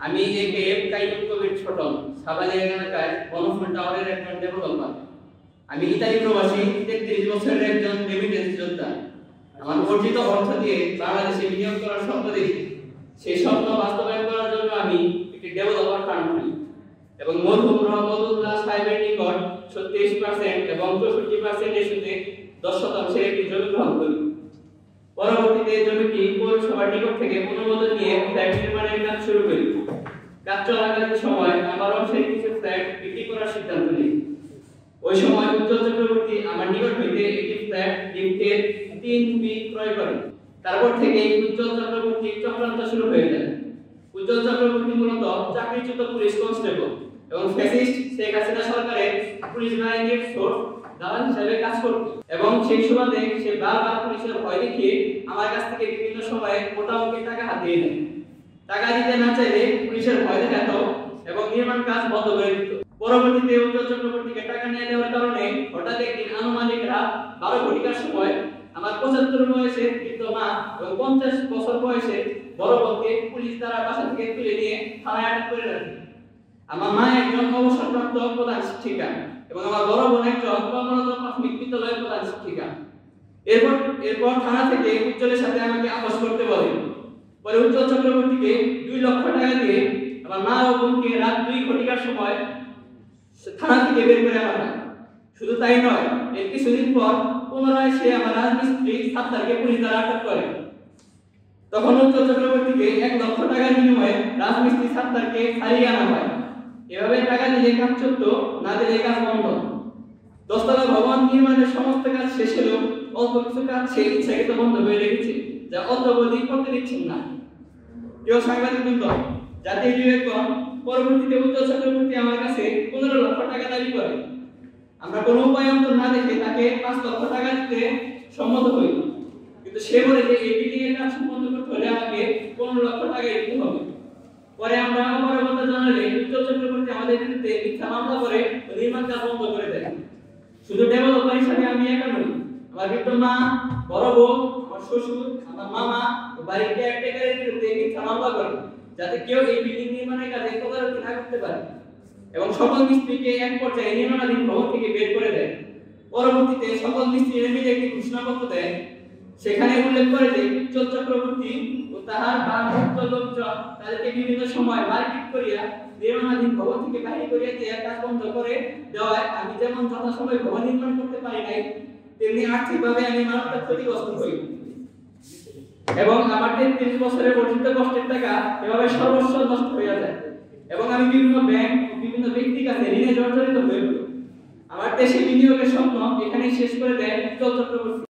আমি একেএম কাইয়ুম কবির ছোট সাবালিয়া এলাকায় বনফুল টাওয়ারের একজন ডেভেলপার। আমি ইতালি প্রবাসী 33 বছরের একজন রেমিটেন্স যোদ্ধা। আমার অর্জিত অর্থ দিয়ে বাংলাদেশে বিনিয়োগ করার স্বপ্ন দেখি। সেই স্বপ্ন বাস্তবায়ন করার জন্য আমি একটি ডেভেলপার ফান্ড খুলি এবং মরহুম রহমতুল্লাহ সাহেবের নিকট 36% এবং 64% এর সুদে 10% একটি জমি গ্রহণ করি। পরবর্তীতে জমিটি পৌরসভার নিকট থেকে অনুমোদন নিয়ে ফ্ল্যাট নির্মাণের কাজ শুরু করি। কাজ চলাকালীন সময় আমার অংশের কিছু ফ্ল্যাট বিক্রি করার সিদ্ধান্ত নিই। ওই সময় উজ্জ্বল চক্রবর্তী আমার নিকট হইতে একটি ফ্ল্যাট লিফটের 3 ফিট ক্রয় করেন। তারপর থেকে উজ্জ্বল চক্রবর্তী চক্রান্ত শুরু হয়ে যায়। উজ্জ্বল চক্রবর্তী মূলত চাকরিচ্যুত পুলিশ কনস্টেবল এবং ফ্যাসিস্ট শেখ হাসিনা সরকারের পুলিশ বাহিনীর সোর্স দালাল হিসেবে কাজ করত এবং সেই সুবাদে সে বারবার পুলিশের ভয় দেখিয়ে আমার কাছ থেকে বিভিন্ন সময়ে মোটা অঙ্কের টাকা হাতিয়ে নেয়। টাকা দিতে না চাইলে পুলিশের ভয় দেখাতো এবং নির্মাণ কাজ বন্ধ করে দিত। পরবর্তীতে উজ্জ্বল চক্রবর্তীকে টাকা নিয়ে দেওয়ার কারণে হঠাৎ একদিন আনুমানিক রাত 12 ঘটিকার সময় আমার 75 বয়সে বৃদ্ধ মা এবং 50 বছর বয়সে বড় বোনকে পুলিশ দ্বারা বাসা থেকে তুলে নিয়ে থানায় আটক করে রাখে। আমার মা একজন অবসরপ্রাপ্ত প্রধান শিক্ষিকা এবং আমার বড় বোন একজন কর্মরত প্রাথমিক বিদ্যালয়ের প্রধান শিক্ষিকা। এরপর থানা থেকে উজ্জ্বলের সাথে আমাকে আপোস করতে বলে। পরে উজ্জ্বল চক্রবর্তীকে 2 লক্ষ টাকা দিয়ে আমার মা ও বোনকে রাত 2 ঘটিকার সময় থানা থেকে বের করে আনা হয়। শুধু তাই নয়, এর কিছুদিন পর পুনরায় সে আমার রাজমিস্ত্রি সাত্তারকে পুলিশ দ্বারা আটক করে। তখন উজ্জ্বল চক্রবর্তীকে 1 লক্ষ টাকার বিনিময়ে রাজমিস্ত্রি সাত্তারকে ছাড়িয়ে আনা হয়। এভাবে টাকা দিলে কাজ চলতো, না দিলে কাজ বন্ধ। 10 তলা ভবন নির্মাণের সমস্ত কাজ শেষ হলেও অল্প কিছু কাজ সে ইচ্ছাকৃত বন্ধ করে রেখেছে, যা অদ্যাবধি করতে দিচ্ছেন না। কেউ সাংবাদিকবৃন্দ, জাতীয় বিবেকগণ, পরবর্তীতে উজ্জ্বল চক্রবর্তী আমার কাছে 15 লক্ষ টাকা দাবি করে। আমরা কোনো উপায় অন্তর না দেখে তাকে 5 লক্ষ টাকা দিতে সম্মত হই, কিন্তু সে বলে যে এই বিল্ডিং এর কাজ সম্পন্ন করতে হলে আমাকে 15 লক্ষ টাকা দিতে হবে। পরে আমরা অপারগতা জানালে উজ্জ্বল চক্রবর্তী আমাদের বিরুদ্ধে মিথ্যা মামলা করে নির্মাণ কাজ বন্ধ করে দেয়। শুধু ডেভেলপার হিসাবে আমি একা নই, আমার বৃদ্ধ মা, বড় বোন, আমার শ্বশুর, আমার মামা ও বাড়ির কেয়ারটেকারের বিরুদ্ধে মিথ্যা মামলা করে, যাতে কেউ এই বিল্ডিং নির্মাণের কাজে তদারকি না করতে পারে এবং সকল মিস্ত্রিকে এক পর্যায়ে নির্মাণাধীন ভবন থেকে বের করে দেয়। পরবর্তীতে সকল মিস্ত্রিরা মিলে একটি ঘোষণাপত্র দেয়। সেখানে উল্লেখ করে যে উজ্জ্বল চক্রবর্তী ও তাহার ভারপ্রাপ্ত লোকজন তাদেরকে বিভিন্ন সময় মারপিট করিয়া নির্মাণাধীন ভবন থেকে বাহির করিয়া দিয়ে কাজ বন্ধ করে দেওয়ায় আমি যেমন যথাসময়ে ভবন নির্মাণ করতে পারি নাই, তেমনি আর্থিকভাবে আমি মারাত্মক ক্ষতিগ্রস্ত হই এবং আমার 33 বছরের অর্জিত কষ্টের টাকা এভাবে সর্বস্ব নষ্ট হয়ে যায় এবং আমি বিভিন্ন ব্যাংক ও বিভিন্ন ব্যক্তির কাছে ঋণে জর্জরিত হয়ে পড়ি। আমার দেশে বিনিয়োগের স্বপ্ন এখানেই শেষ করে দেয় উজ্জ্বল চক্রবর্তী।